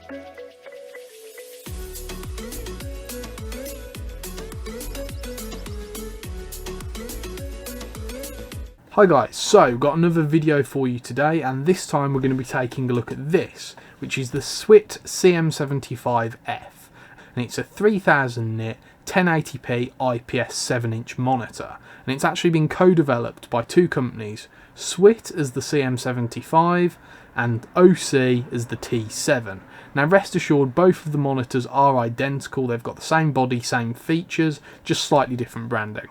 Hi guys, so got another video for you today, and this time we're going to be taking a look at this, which is the SWIT CM75F, and it's a 3000 nit 1080p IPS 7-inch monitor, and it's actually been co-developed by two companies, SWIT as the CM75 and OSEE as the T7. Now rest assured, both of the monitors are identical, they've got the same body, same features, just slightly different branding.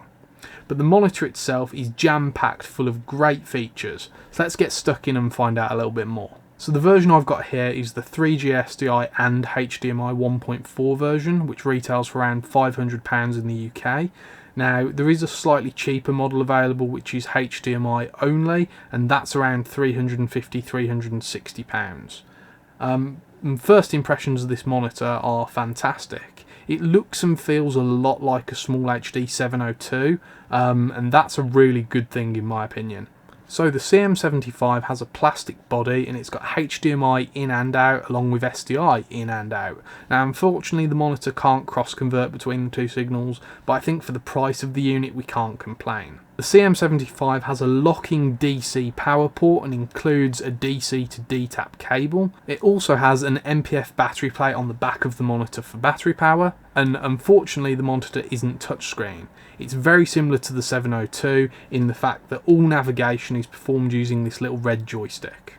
But the monitor itself is jam-packed full of great features, so let's get stuck in and find out a little bit more. So the version I've got here is the 3G SDI and HDMI 1.4 version, which retails for around £500 in the UK. Now there is a slightly cheaper model available which is HDMI only, and that's around £350–360. First impressions of this monitor are fantastic. It looks and feels a lot like a small HD 702, and that's a really good thing in my opinion. So the CM75 has a plastic body and it's got HDMI in and out along with SDI in and out. Now unfortunately the monitor can't cross convert between the two signals, but I think for the price of the unit we can't complain. The CM75 has a locking DC power port and includes a DC to D-tap cable. It also has an MPF battery plate on the back of the monitor for battery power, and unfortunately the monitor isn't touchscreen. It's very similar to the 702 in the fact that all navigation is performed using this little red joystick.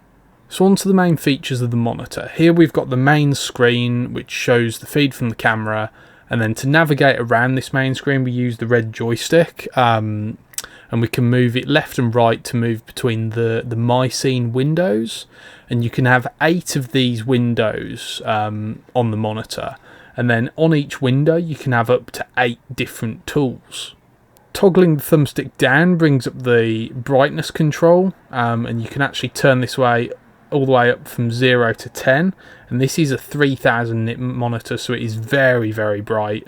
So on to the main features of the monitor. Here we've got the main screen which shows the feed from the camera, and then to navigate around this main screen we use the red joystick. And we can move it left and right to move between the My Scene windows, and you can have 8 of these windows on the monitor, and then on each window you can have up to 8 different tools. Toggling the thumbstick down brings up the brightness control, and you can actually turn this way all the way up from 0 to 10, and this is a 3000 nit monitor, so it is very bright.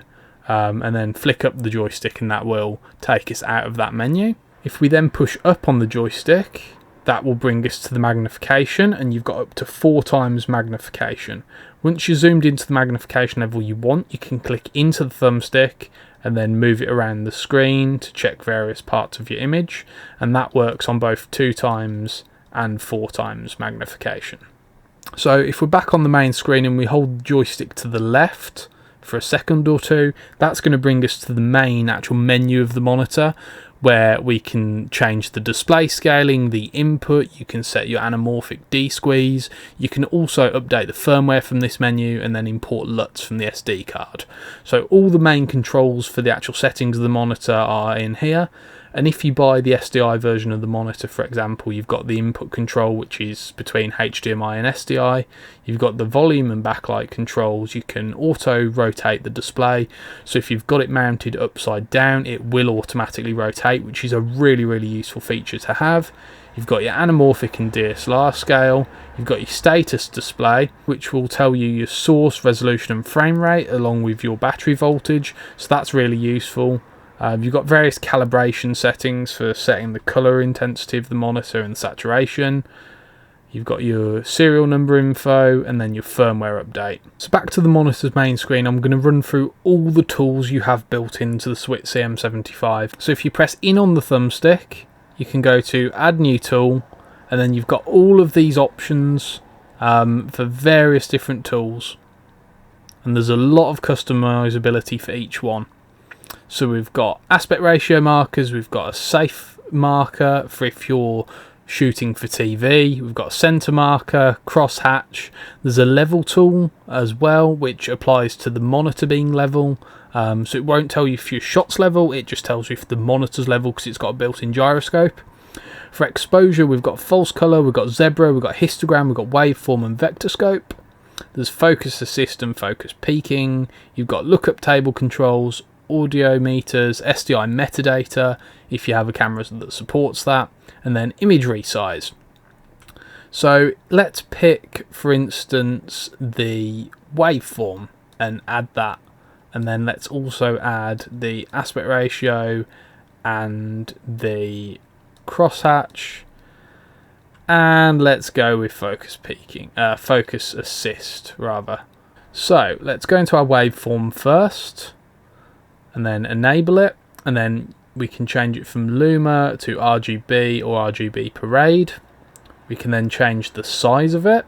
And then flick up the joystick and that will take us out of that menu. If we then push up on the joystick, that will bring us to the magnification, and you've got up to 4 times magnification. Once you're zoomed into the magnification level you want, you can click into the thumbstick and then move it around the screen to check various parts of your image, and that works on both 2 times and 4 times magnification. So if we're back on the main screen and we hold the joystick to the left for a second or two, that's going to bring us to the main actual menu of the monitor, where we can change the display scaling, the input, you can set your anamorphic D-squeeze, you can also update the firmware from this menu and then import LUTs from the SD card. So all the main controls for the actual settings of the monitor are in here. And if you buy the SDI version of the monitor, for example, you've got the input control, which is between HDMI and SDI. You've got the volume and backlight controls. You can auto rotate the display. So if you've got it mounted upside down, it will automatically rotate, which is a really useful feature to have. You've got your anamorphic and DSLR scale. You've got your status display, which will tell you your source, resolution and frame rate, along with your battery voltage. So that's really useful. You've got various calibration settings for setting the colour intensity of the monitor and saturation. You've got your serial number info and then your firmware update. So back to the monitor's main screen, I'm going to run through all the tools you have built into the SWIT CM75. So if you press in on the thumbstick, you can go to add new tool, and then you've got all of these options for various different tools. And there's a lot of customizability for each one. So we've got aspect ratio markers, we've got a safe marker for if you're shooting for TV, we've got a center marker, crosshatch, there's a level tool as well which applies to the monitor being level, so it won't tell you if your shot's level, it just tells you if the monitor's level because it's got a built-in gyroscope. For exposure we've got false color, we've got zebra, we've got histogram, we've got waveform and vector scope. There's focus assist and focus peaking, you've got lookup table controls, audio meters, SDI metadata if you have a camera that supports that, and then image resize. So let's pick, for instance, the waveform and add that, and then let's also add the aspect ratio and the crosshatch, And let's go with focus assist rather. So let's go into our waveform first and then enable it, and then we can change it from Luma to RGB or RGB Parade. We can then change the size of it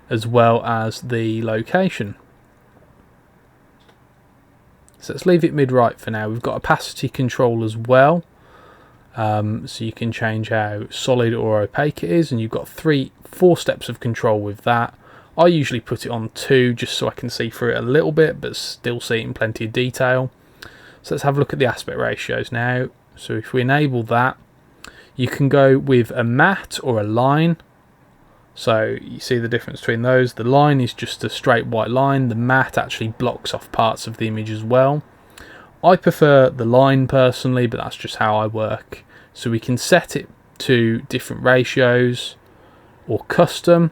as well as the location. So let's leave it mid-right for now. We've got opacity control as well. So you can change how solid or opaque it is, and you've got 4 steps of control with that. I usually put it on 2 just so I can see through it a little bit but still see it in plenty of detail. So let's have a look at the aspect ratios now. So if we enable that, you can go with a matte or a line. So you see the difference between those. The line is just a straight white line. The matte actually blocks off parts of the image as well. I prefer the line personally, but that's just how I work. So we can set it to different ratios or custom,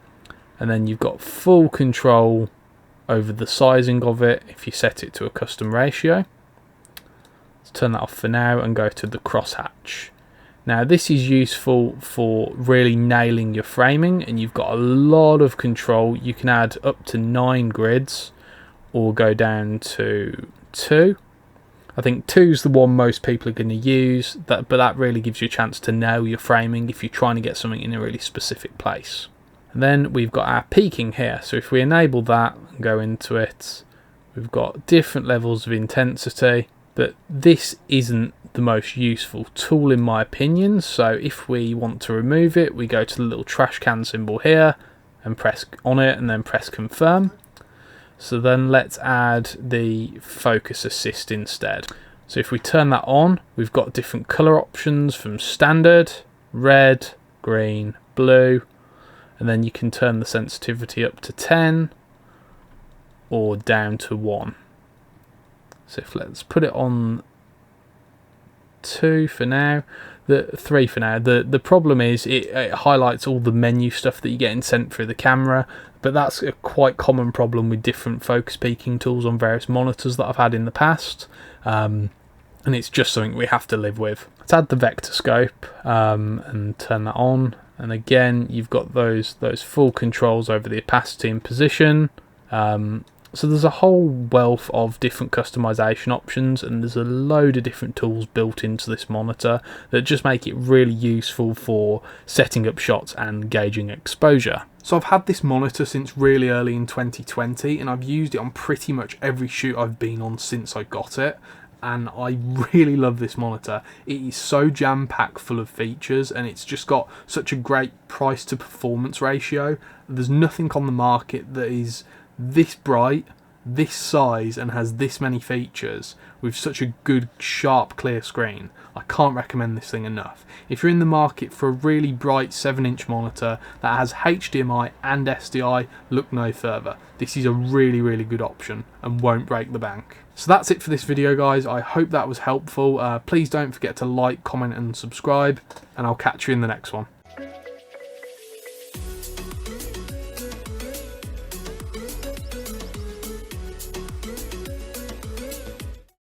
and then you've got full control over the sizing of it if you set it to a custom ratio. Let's turn that off for now and go to the crosshatch. Now this is useful for really nailing your framing, and you've got a lot of control. You can add up to 9 grids or go down to 2. I think 2 is the one most people are going to use, but that really gives you a chance to nail your framing if you're trying to get something in a really specific place. And then we've got our peaking here. So if we enable that and go into it, we've got different levels of intensity, but this isn't the most useful tool in my opinion. So if we want to remove it, we go to the little trash can symbol here and press on it and then press confirm. So then let's add the focus assist instead. So if we turn that on, we've got different color options from standard, red, green, blue, and then you can turn the sensitivity up to 10 or down to 1. So let's put it on 2 for now, 3 for now. The problem is it highlights all the menu stuff that you're getting sent through the camera, but that's a quite common problem with different focus peaking tools on various monitors that I've had in the past, and it's just something we have to live with. Let's add the vector scope and turn that on, and again you've got those full controls over the opacity and position. So there's a whole wealth of different customization options, and there's a load of different tools built into this monitor that just make it really useful for setting up shots and gauging exposure. So I've had this monitor since really early in 2020, and I've used it on pretty much every shoot I've been on since I got it, and I really love this monitor. It is so jam-packed full of features, and it's just got such a great price to performance ratio. There's nothing on the market that is this bright, this size, and has this many features with such a good, sharp, clear screen. I can't recommend this thing enough. If you're in the market for a really bright 7-inch monitor that has HDMI and SDI, look no further. This is a really, really good option and won't break the bank. So that's it for this video, guys. I hope that was helpful. Please don't forget to like, comment and subscribe, and I'll catch you in the next one.